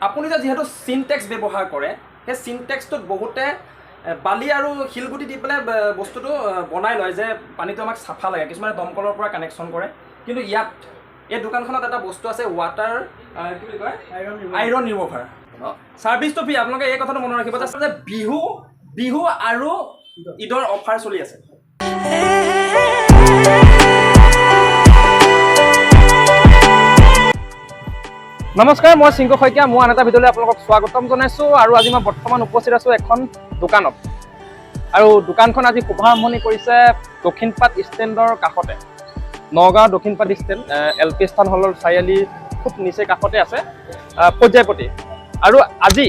আপুনি যে যেহেতু সিনটেক্স ব্যৱহাৰ কৰে সেই সিনটেক্সটোত বহুতে বালি আৰু শিলগুটি দি পেলাই বস্তুটো বনাই লয় যে পানীটো আমাক চাফা লাগে, কিছুমানে দমকলৰ পৰা কানেকশ্যন কৰে। কিন্তু ইয়াত এই দোকানখনত এটা বস্তু আছে ৱাটাৰ কি বুলি কয় আইৰণ ৰিমুভাৰ ছাৰ্ভিচটো ফ্ৰী। আপোনালোকে এই কথাটো মনত ৰাখিব যে বিহু আৰু ঈদৰ অফাৰ চলি আছে। নমস্কাৰ, মই চিংকু শইকীয়া। মই আন এটা ভিডিঅ'লৈ আপোনালোকক স্বাগতম জনাইছোঁ। আৰু আজি মই বৰ্তমান উপস্থিত আছোঁ এখন দোকানত, আৰু দোকানখন আজি শুভাৰম্ভণি কৰিছে দক্ষিণপাট ষ্টেণ্ডৰ কাষতে। নগাঁও দক্ষিণপাট ষ্টেণ্ড LP স্থান হলৰ চাৰিআলি খুব নিচে কাষতে আছে ফৌজাইপতি। আৰু আজি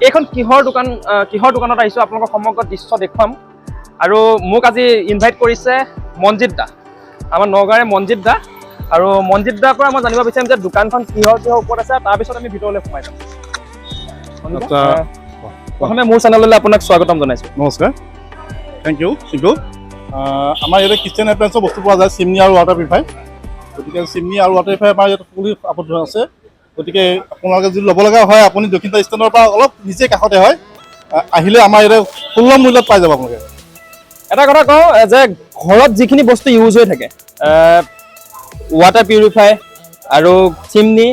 এইখন কিহৰ দোকানত আহিছোঁ আপোনালোকক সমগ্ৰ দৃশ্য দেখুৱাম। আৰু মোক আজি ইনভাইট কৰিছে মঞ্জিত দা, আমাৰ নগাঁৱৰে মঞ্জিত দা। আৰু মঞ্জিত দাৰ পৰা মই জানিব বিচাৰিম যে দোকানখন কিহৰ ওপৰত আছে, তাৰপিছত আমি ভিতৰলৈ সোমাই যাম। প্ৰথমে মোৰ চেনেললৈ আপোনাক স্বাগতম জনাইছোঁ। নমস্কাৰ, থেংক ইউ চিংকু। আমাৰ ইয়াতে কিচেন এপ্লায়েন্সৰ বস্তু পোৱা যায়, চিমনি আৰু ৱাটাৰ পিউৰিফাই। গতিকে চিমনি আৰু ৱাটাৰ পিউৰিফাই আমাৰ ইয়াত ফুলি আপত্তি আছে। গতিকে আপোনালোকে যদি ল'ব লগা হয় আপুনি দক্ষিণপাট ষ্টেণ্ডৰ পৰা অলপ নিচে কাষতে হয়, আহিলে আমাৰ ইয়াতে সুলভ মূল্যত পাই যাব আপোনালোকে। এটা কথা কওঁ যে ঘৰত যিখিনি বস্তু ইউজ হৈ থাকে, ৱাটাৰ পিউৰিফাই আৰু চিমনি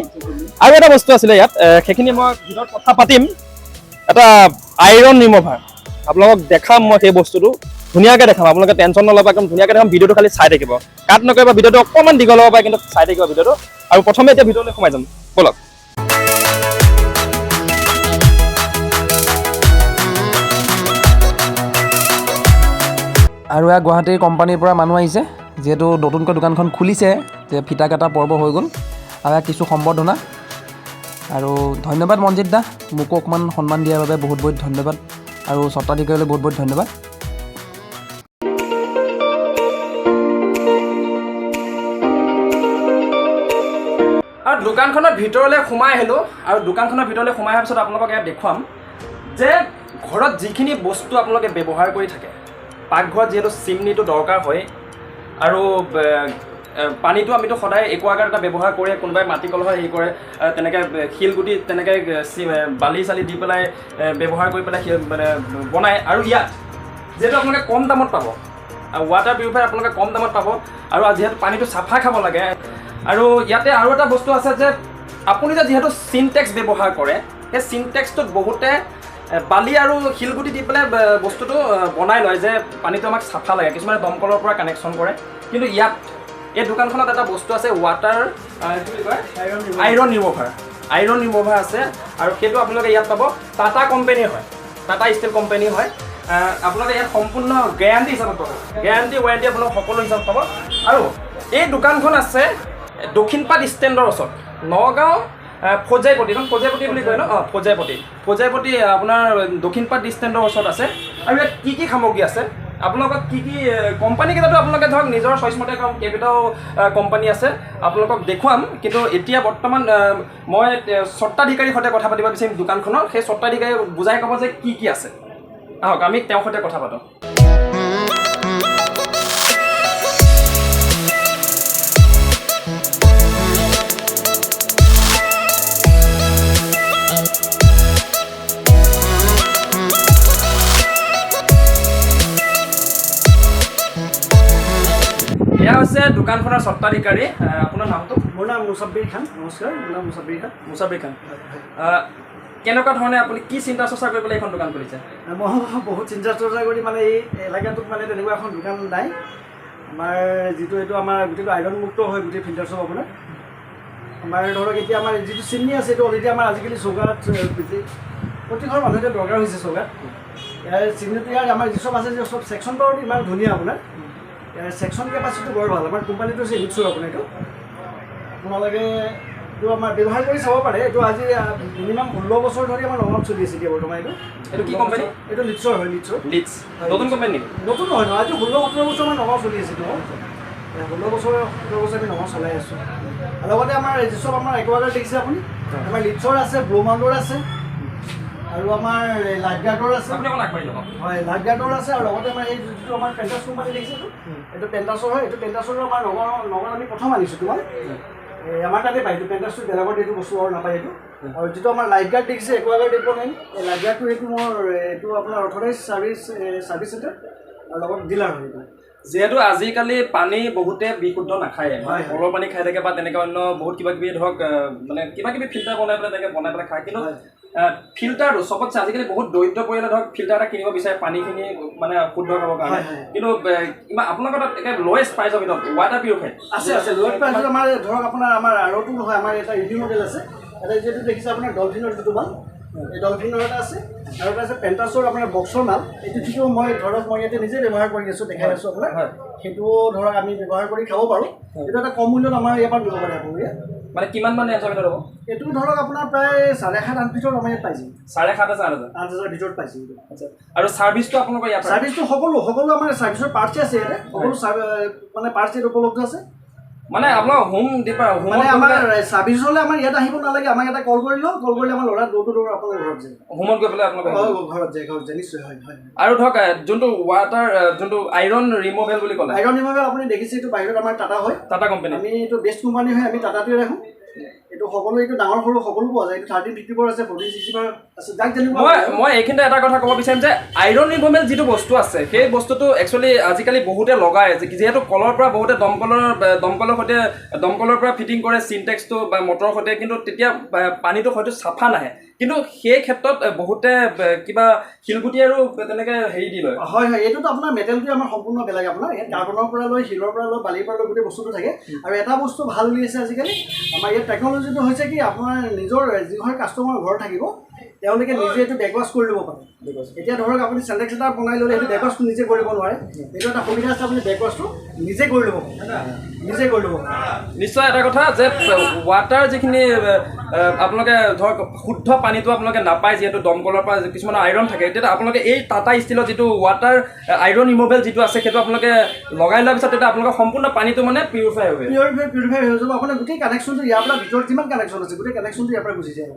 আৰু এটা বস্তু আছিলে ইয়াত, সেইখিনি মই ভিতৰত কথা পাতিম। এটা আইৰণ ৰিমুভাৰ আপোনালোকক দেখাম। মই সেই বস্তুটো ধুনীয়াকৈ দেখাম, আপোনালোকে টেনশ্যন নল'ব, একদম ধুনীয়াকৈ দেখাম। ভিডিঅ'টো খালি চাই থাকিব, কাট নকৰিব। ভিডিঅ'টো অকণমান দীঘল হ'ব পাৰে, কিন্তু চাই থাকিব ভিডিঅ'টো। আৰু প্ৰথমে এতিয়া ভিডিঅ'লৈ সোমাই যাম, ব'লক। আৰু এয়া গুৱাহাটীৰ কোম্পানীৰ পৰা মানুহ আহিছে, যিহেতু নতুনকৈ দোকানখন খুলিছে, যে ফিটা কাটা পৰ্ব হৈ গ'ল। আৰু এয়া কিছু সম্বৰ্ধনা। আৰু ধন্যবাদ মঞ্জিত দা, মোকো অকণমান সন্মান দিয়াৰ বাবে বহুত বহুত ধন্যবাদ। আৰু স্বত্বাধিকাৰীলৈ বহুত বহুত ধন্যবাদ। আৰু দোকানখনৰ ভিতৰলৈ সোমাই আহিলোঁ। আৰু দোকানখনৰ ভিতৰলৈ সোমাই অহাৰ পিছত আপোনালোকক ইয়াত দেখুৱাম যে ঘৰত যিখিনি বস্তু আপোনালোকে ব্যৱহাৰ কৰি থাকে, পাকঘৰত যিহেতু চিমনিটো দৰকাৰ হয়, আৰু পানীটো আমিতো সদায় একুৱাগাৰ্ড এটা ব্যৱহাৰ কৰি, কোনোবাই মাটি কলহৰ হেৰি কৰে, তেনেকৈ শিলগুটি তেনেকৈ বালি চালি দি পেলাই ব্যৱহাৰ কৰি পেলাই মানে বনায়। আৰু ইয়াত যিহেতু আপোনালোকে কম দামত পাব, ৱাটাৰ পিউৰিফাই আপোনালোকে কম দামত পাব। আৰু যিহেতু পানীটো চাফা খাব লাগে। আৰু ইয়াতে আৰু এটা বস্তু আছে যে আপুনি যে যিহেতু সিনটেক্স ব্যৱহাৰ কৰে, সেই সিনটেক্সটোত বহুতে বালি আৰু শিলগুটি দি পেলাই বস্তুটো বনাই লয় যে পানীটো আমাক চাফা লাগে, কিছুমানে দমকলৰ পৰা কানেকশ্যন কৰে। কিন্তু ইয়াত এই দোকানখনত এটা বস্তু আছে, ৱাটাৰ কি বুলি কয় আইৰণ ৰিমুভাৰ আছে। আৰু সেইটো আপোনালোকে ইয়াত পাব। টাটা কোম্পানী হয়, টাটা ষ্টিল কোম্পানী হয়। আপোনালোকে ইয়াত সম্পূৰ্ণ গেৰাণ্টি হিচাপত পাব, গেৰাণ্টি ৱাৰেণ্টি আপোনালোক সকলো হিচাপত পাব। আৰু এই দোকানখন আছে দক্ষিণপাট ষ্টেণ্ডৰ ওচৰত, নগাঁও ফৌজাইপতি। এখন ফৌজাইপতি বুলি কয় ন? ফৌজাইপতি আপোনাৰ দক্ষিণপাট ষ্টেণ্ডৰ ওচৰত আছে। আৰু ইয়াত কি কি সামগ্ৰী আছে, আপোনালোকক কি কি কোম্পানীকেইটাতো আপোনালোকে ধৰক নিজৰ চইচ মতে কেইবাটাও কোম্পানী আছে, আপোনালোকক দেখুৱাম। কিন্তু এতিয়া বৰ্তমান মই স্বত্বাধিকাৰীৰ সৈতে কথা পাতিব বিচাৰিম দোকানখনৰ। সেই স্বত্বাধিকাৰী বুজাই ক'ব যে কি কি আছে। আহক আমি তেওঁৰ সৈতে কথা পাতোঁ। এয়া হৈছে দোকানখনৰ স্বত্বাধিকাৰী। আপোনাৰ নামটো? মোৰ নাম মুছাবিৰ খান। নমস্কাৰ, মোৰ নাম মুছাবিৰ খান। কেনেকুৱা ধৰণে আপুনি কি চিন্তা চৰ্চা কৰি পেলাই এইখন দোকান খুলিছে? মই বহুত চিন্তা চৰ্চা কৰি মানে এই এলেকাটোত মানে তেনেকুৱা এখন দোকান নাই। আমাৰ যিটো এইটো আমাৰ গোটেইটো আইৰণ মুক্ত হয়, গোটেই ফিল্টাৰ চব আপোনাৰ। আমাৰ ধৰক এতিয়া আমাৰ যিটো চিমনি আছে, এইটো অলৰেডি আমাৰ আজিকালি চৌকাত প্ৰতি ঘৰৰ মানুহ এতিয়া দৰকাৰ হৈছে চৌকাত। ইয়াৰ চিমনিটো ইয়াৰ আমাৰ যি চব আছে, যে চব ছেকশ্যন পাৱাৰ ইমান ধুনীয়া আপোনাৰ। ছেকশ্যন কেপাচিটি বৰ ভাল। আমাৰ কোম্পানীটো হৈছে নিশ্চয় আপোনাৰ এইটো আপোনালোকে এইটো আমাৰ ব্যৱহাৰ কৰি চাব পাৰে। এইটো আজি মিনিমাম 16 বছৰ ধৰি আমাৰ নগাঁৱত চলি আছে এতিয়া বৰ্তমান। এইটো কি কোম্পানী? এইটো লিটছৰ হয়। লিটছ নতুন কোম্পানী নেকি? নতুন নহয় নহয়, আজি 16-17 বছৰ আমাৰ নগাঁও চলি আছে। 16 বছৰ 17 বছৰ আমি নগাঁও চলাই আছোঁ। লগতে আমাৰ যি চব আমাৰ একুৱাগাৰ্ড দেখিছে আপুনি, আমাৰ লিটছৰ আছে, ব্লু মাউণ্ডৰ আছে, আৰু আমাৰ লাইফ গাৰ্ডৰ আছে। হয়, লাইফ গাৰ্ডৰ আছে। আৰু লগতে আমাৰ এই যিটো আমাৰ পেণ্টাছ কোম্পানী দেখিছেতো, এইটো পেণ্টাছৰ হয়। এইটো পেণ্টাছৰ আমাৰ নগাঁও আমি প্ৰথম আনিছোঁ তোমাৰ। আমাৰ তাতে পায় এইটো পেণ্টাছটো বেলেগত এইটো বস্তু আৰু নাপায় এইটো আৰু যিটো আমাৰ লাইফ গাৰ্ড দেখিছে একুৱাগাৰ্ড দেখিব নাই এই লাইফ গাৰ্ডটো এইটো মোৰ এইটো আপোনাৰ অথৰাইজ চাৰ্ভিছ চেণ্টাৰ আৰু লগত ডিলাৰ হয় এইটো যিহেতু আজিকালি পানী বহুতে বিশুদ্ধ নাখায় কলৰ পানী খাই থাকে বা তেনেকৈ অন্য বহুত কিবা কিবি ধৰক মানে কিবা কিবি ফিল্টাৰ বনাই পেলাই তেনেকৈ বনাই পেলাই খায় কিন্তু ফিল্টাৰটো চবতছে আজিকালি বহুত দৰিদ্ৰ পৰিয়ালে ধৰক ফিল্টাৰ এটা কিনিব বিচাৰে পানীখিনি মানে শুদ্ধ খাবৰ কাৰণে কিন্তু ইমান আপোনালোকৰ তাত একে লৱেষ্ট প্ৰাইজৰ ভিতৰত ৱাটাৰ পিউৰিফায়াৰ আছে লৱেষ্ট প্ৰাইজত আমাৰ ধৰক আপোনাৰ আমাৰ আৰটো নহয় আমাৰ এটা ৰিভিউ মডেল আছে এটা যিহেতু দেখিছে আপোনাৰ ডলফিনৰ যিটো মাল এই ডলফিনৰ এটা আছে আৰু এটা আছে পেণ্টাছৰ আপোনাৰ বক্সৰ মাল এইটো যিটো মই ধৰক মই ইয়াতে নিজে ব্যৱহাৰ কৰি আছোঁ দেখাই আছোঁ আপোনাক সেইটোও ধৰক আমি ব্যৱহাৰ কৰি খাব পাৰোঁ এইটো এটা কম মূল্যত আমাৰ ইয়াৰ পৰা দিব পাৰে আপুনি মানে কিমান মানে এজৰ ভিতৰত হ'ব এইটো ধৰক আপোনাৰ প্ৰায় 7,500-8,000 ভিতৰত আমাৰ ইয়াত পাইছে 7,500-8,000 ভিতৰত পাইছে আচ্ছা আৰু ছাৰ্ভিচটো আপোনালোকৰ ইয়াৰ ছাৰ্ভিচটো সকলো আমাৰ ছাৰ্ভিচৰ পাৰ্টছে আছে ইয়াতে সকলো মানে পাৰ্টছ ইয়াত উপলব্ধ আছে মানে আপোনাৰ হোম মানে আমাৰ ছাৰ্ভিচ হ'লে আমাৰ ইয়াত আহিব নালাগে আমাক এটা কল কৰিলে আমাৰ ল'ৰা দৌৰ টু দৌৰ আপোনাৰ ঘৰত যায় হোমত গৈ পেলাই আপোনালোকে ঘৰত যায় নিশ্চয় হয় আৰু ধৰক যোনটো ৱাটাৰ যোনটো আইৰণ ৰিমুভেল বুলি ক'লে আইৰণ ৰিমুভেল আপুনি দেখিছে এইটো বাহিৰত আমাৰ টাটা হয় টাটা কোম্পানী আমি এইটো বেষ্ট কোম্পানী হয় আমি টাটাটোৱে ৰাখোঁ এইটো সকলো এইটো ডাঙৰ সৰু সকলো পোৱা যায় এইটো 1354 আছে 1464 আছে যাক যেনেকুৱা মই এইখিনিতে এটা কথা ক'ব বিচাৰিম যে আইৰণ ৰিমুভেল যিটো বস্তু আছে সেই বস্তুটো একচুৱেলি আজিকালি বহুতে লগায় যিহেতু কলৰ পৰা বহুতে দমকলৰ পৰা ফিটিং কৰে চিনটেক্সটো বা মটৰৰ সৈতে কিন্তু তেতিয়া পানীটো হয়তো চাফা নাহে কিন্তু সেই ক্ষেত্ৰত বহুতে কিবা শিলগুটি আৰু তেনেকৈ হেৰি দি লয় হয় এইটোতো আপোনাৰ মেটেলটো আমাৰ সম্পূৰ্ণ বেলেগ আপোনাৰ ইয়াত কাৰ্বনৰ পৰা লৈ শিলৰ পৰা লৈ বালিৰ পৰা লৈ গোটেই বস্তুটো থাকে আৰু এটা বস্তু ভাল উলিয়াইছে আজিকালি আমাৰ ইয়াত টেকন'লজিটো হৈছে কি আপোনাৰ নিজৰ যিঘৰ কাষ্টমাৰ ঘৰ থাকিব তেওঁলোকে নিজে এইটো বেকৱাছ কৰি ল'ব পাৰে এতিয়া ধৰক আপুনি চেণ্টেক্স এটা বনাই ল'লে সেইটো বেকৱাছটো নিজে কৰিব নোৱাৰে এইটো এটা সুবিধা আছে আপুনি বেকৱাছটো নিজে কৰি ল'ব নিশ্চয় এটা কথা যে ৱাটাৰ যিখিনি আপোনালোকে ধৰক শুদ্ধ পানীটো আপোনালোকে নাপায় যিহেতু দমকলৰ পৰা কিছুমান আইৰণ থাকে তেতিয়া আপোনালোকে এই টাটা ষ্টিলৰ যিটো ৱাটাৰ আইৰণ ৰিমুভেল যিটো আছে সেইটো আপোনালোকে লগাই লোৱাৰ পিছত তেতিয়া আপোনালোকৰ সম্পূৰ্ণ পানীটো মানে পিউৰিফাই হৈ যাব আপোনাৰ গোটেই কানেকশ্যনটো ইয়াৰ পৰা ভিতৰত যিমান কানেকশ্যন আছে গোটেই কানেকশ্যনটো ইয়াৰ পৰা গুচি যায়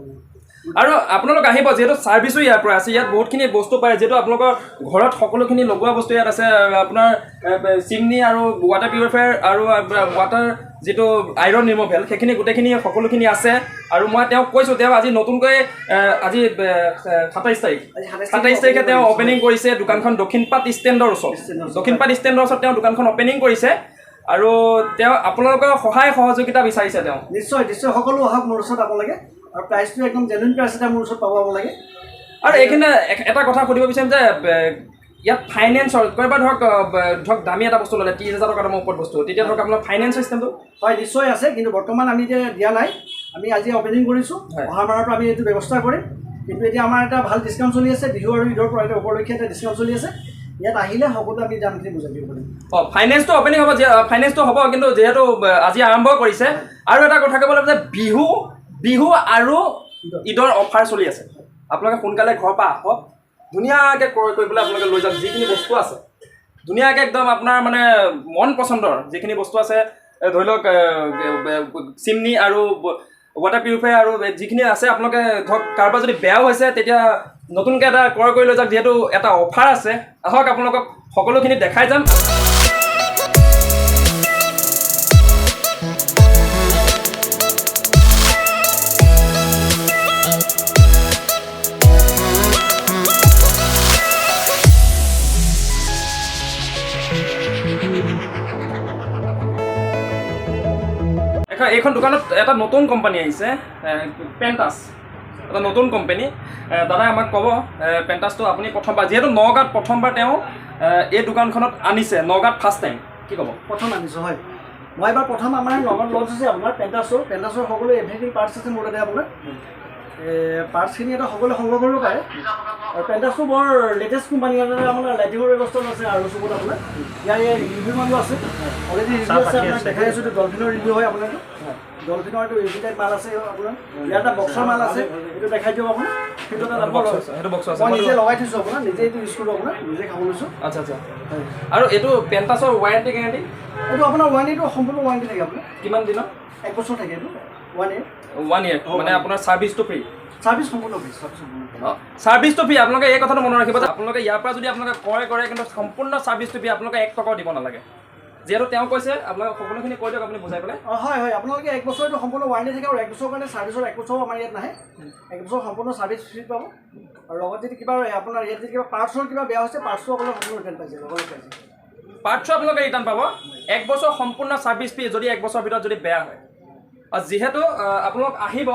আৰু আপোনালোক আহিব যিহেতু ছাৰ্ভিচো ইয়াৰ পৰা আছে ইয়াত বহুতখিনি বস্তু পায় যিহেতু আপোনালোকৰ ঘৰত সকলোখিনি লগোৱা বস্তু ইয়াত আছে আপোনাৰ চিমনি আৰু ৱাটাৰ পিউৰিফায়াৰ আৰু ৱাটাৰ যিটো আইৰণ ৰিমুভেল সেইখিনি গোটেইখিনি সকলোখিনি আছে আৰু মই তেওঁক কৈছোঁ তেওঁ আজি নতুনকৈ আজি 27 তাৰিখে তেওঁ অপেনিং কৰিছে দোকানখন দক্ষিণপাট ষ্টেণ্ডৰ ওচৰত তেওঁ দোকানখন অপেনিং কৰিছে আৰু তেওঁ আপোনালোকৰ সহায় সহযোগিতা বিচাৰিছে তেওঁ নিশ্চয় সকলো আহক মোৰ ওচৰত আপোনালোকে আৰু প্ৰাইচটো একদম জেনুইন প্ৰাইচ এটা মোৰ ওচৰত পাব লাগে আৰু এইখিনি এটা কথা সুধিব বিচাৰিম যে ইয়াত ফাইনেন্সৰ কোনোবা ধৰক দামী এটা বস্তু ল'লে 30,000 টকাৰ ওপৰত বস্তু তেতিয়া ধৰক আপোনাৰ ফাইনেন্স চিষ্টেমটো হয় নিশ্চয় আছে কিন্তু বৰ্তমান আমি এতিয়া দিয়া নাই আমি আজি অপেনিং কৰিছোঁ অহা মাহৰ পৰা আমি এইটো ব্যৱস্থা কৰিম কিন্তু এতিয়া আমাৰ এটা ভাল ডিছকাউণ্ট চলি আছে বিহু আৰু ঈদৰ পৰা এটা উপলক্ষে এটা ডিছকাউণ্ট চলি আছে ইয়াত আহিলে সকলো আমি দামখিনি বুজাই দিব পাৰিম ফাইনেন্সটো অপেনিং হ'ব ফাইনেন্সটো হ'ব কিন্তু যিহেতু আজি আৰম্ভ কৰিছে আৰু এটা কথা ক'ব লাগিব যে বিহু আৰু ঈদৰ অফাৰ চলি আছে আপোনালোকে সোনকালে ঘৰৰ পৰা আহক ধুনীয়াকৈ ক্ৰয় কৰি পেলাই আপোনালোকে লৈ যাওক যিখিনি বস্তু আছে ধুনীয়াকৈ একদম আপোনাৰ মানে মন পচন্দৰ যিখিনি বস্তু আছে ধৰি লওক চিমনি আৰু ৱাটাৰ পিউৰিফায়াৰ আৰু যিখিনি আছে আপোনালোকে ধৰক কাৰোবাৰ যদি বেয়াও হৈছে তেতিয়া নতুনকৈ এটা ক্ৰয় কৰি লৈ যাওক যিহেতু এটা অফাৰ আছে আহক আপোনালোকক সকলোখিনি দেখাই যাম এইখন দোকানত এটা নতুন কোম্পানী আহিছে পেণ্টাছ এটা নতুন কোম্পানী দাদাই আমাক ক'ব পেণ্টাছটো আপুনি প্ৰথমবাৰ যিহেতু নগাঁৱত প্ৰথমবাৰ তেওঁ এই দোকানখনত আনিছে নগাঁৱত ফাৰ্ষ্ট টাইম কি ক'ব প্ৰথম আনিছোঁ হয় মই এবাৰ প্ৰথম আমাৰ নগাঁৱত লঞ্চ হৈছে আপোনাৰ পেণ্টাছৰ সকলো এভৰিথিং পাৰ্টছ আছে মোৰ তাতে আপোনাৰ পাৰ্টছখিনি এটা সকলোৱে সংগ্ৰহ কৰিব পাৰে আৰু পেণ্টাছটো বৰ লেটেষ্ট কোম্পানী আপোনাৰ লাইটিঙৰ ব্যৱস্থা আছে আৰু চকুত আপোনাৰ ইয়াৰ ৰিভিউ মানুহ আছে অলৰেডি ৰিভিউ আছে আপোনাক দেখাই আছোঁ এইটো ডলফিনৰ ৰিভিউ হয় আপোনাৰ ডলফিনৰ এইটো ৰিভিউ টাইপ মাল আছে আপোনাৰ ইয়াৰ এটা বক্সৰ মাল আছে এইটো দেখাই দিয়ক আপোনাৰ সেইটো এটা বক্স আছে মই নিজে লগাই থৈছোঁ আপোনাৰ নিজে এইটো ইউজ কৰোঁ আপোনাৰ নিজে খাব লৈছোঁ আচ্ছা আৰু এইটো পেণ্টাছৰ ৱাৰেণ্টি গেৰাণ্টি এইটো আপোনাৰ ৱাৰেণ্টিটো সম্পূৰ্ণ ৱাৰেণ্টি থাকে আপোনাৰ কিমান দিনত 1 বছৰ থাকে এইটো 1 year মানে আপোনাৰ ছাৰ্ভিচটো ফ্ৰী ছাৰ্ভিচ সম্পূৰ্ণ ফ্ৰী ছাৰ্ভিচটো ফ্ৰী আপোনালোকে এই কথাটো মনত ৰাখিব যে আপোনালোকে ইয়াৰ পৰা যদি আপোনালোকে ক্ৰয় কৰে কিন্তু সম্পূৰ্ণ ছাৰ্ভিচটো ফ্ৰী আপোনালোকে 1 টকাও দিব নালাগে যিহেতু তেওঁ কৈছে আপোনাক সকলোখিনি কৈ দিয়ক আপুনি বুজাই পেলাই হয় হয় আপোনালোকে 1 বছৰ এইটো সম্পূৰ্ণ ৱাৰেণ্টি থাকে আৰু 1 বছৰৰ কাৰণে ছাৰ্ভিচৰ 1 বছৰ আমাৰ ইয়াত নাহে 1 বছৰ সম্পূৰ্ণ ছাৰ্ভিচ ফ্ৰী পাব আৰু লগত যদি কিবা আপোনাৰ ইয়াত যদি কিবা পাৰ্টছৰ কিবা বেয়া হৈছে পাৰ্টছো আপোনালোকে সম্পূৰ্ণ ৰিটাৰ্ণ পাইছে লগতে পাইছে পাৰ্টছো আপোনালোকে ৰিটাৰ্ণ পাব 1 বছৰ সম্পূৰ্ণ ছাৰ্ভিচ ফ্ৰী যদি 1 বছৰৰ ভিতৰত যদি বেয়া হয় আৰু যিহেতু আপোনালোক আহিব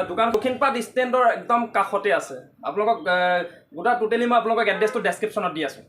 দোকান দক্ষিণপাট ষ্টেণ্ডৰ একদম কাষতে আছে আপোনালোকক গোটা টোটেলি মই আপোনালোকক এড্ৰেছটো ডেছক্ৰিপশ্যনত দি আছোঁ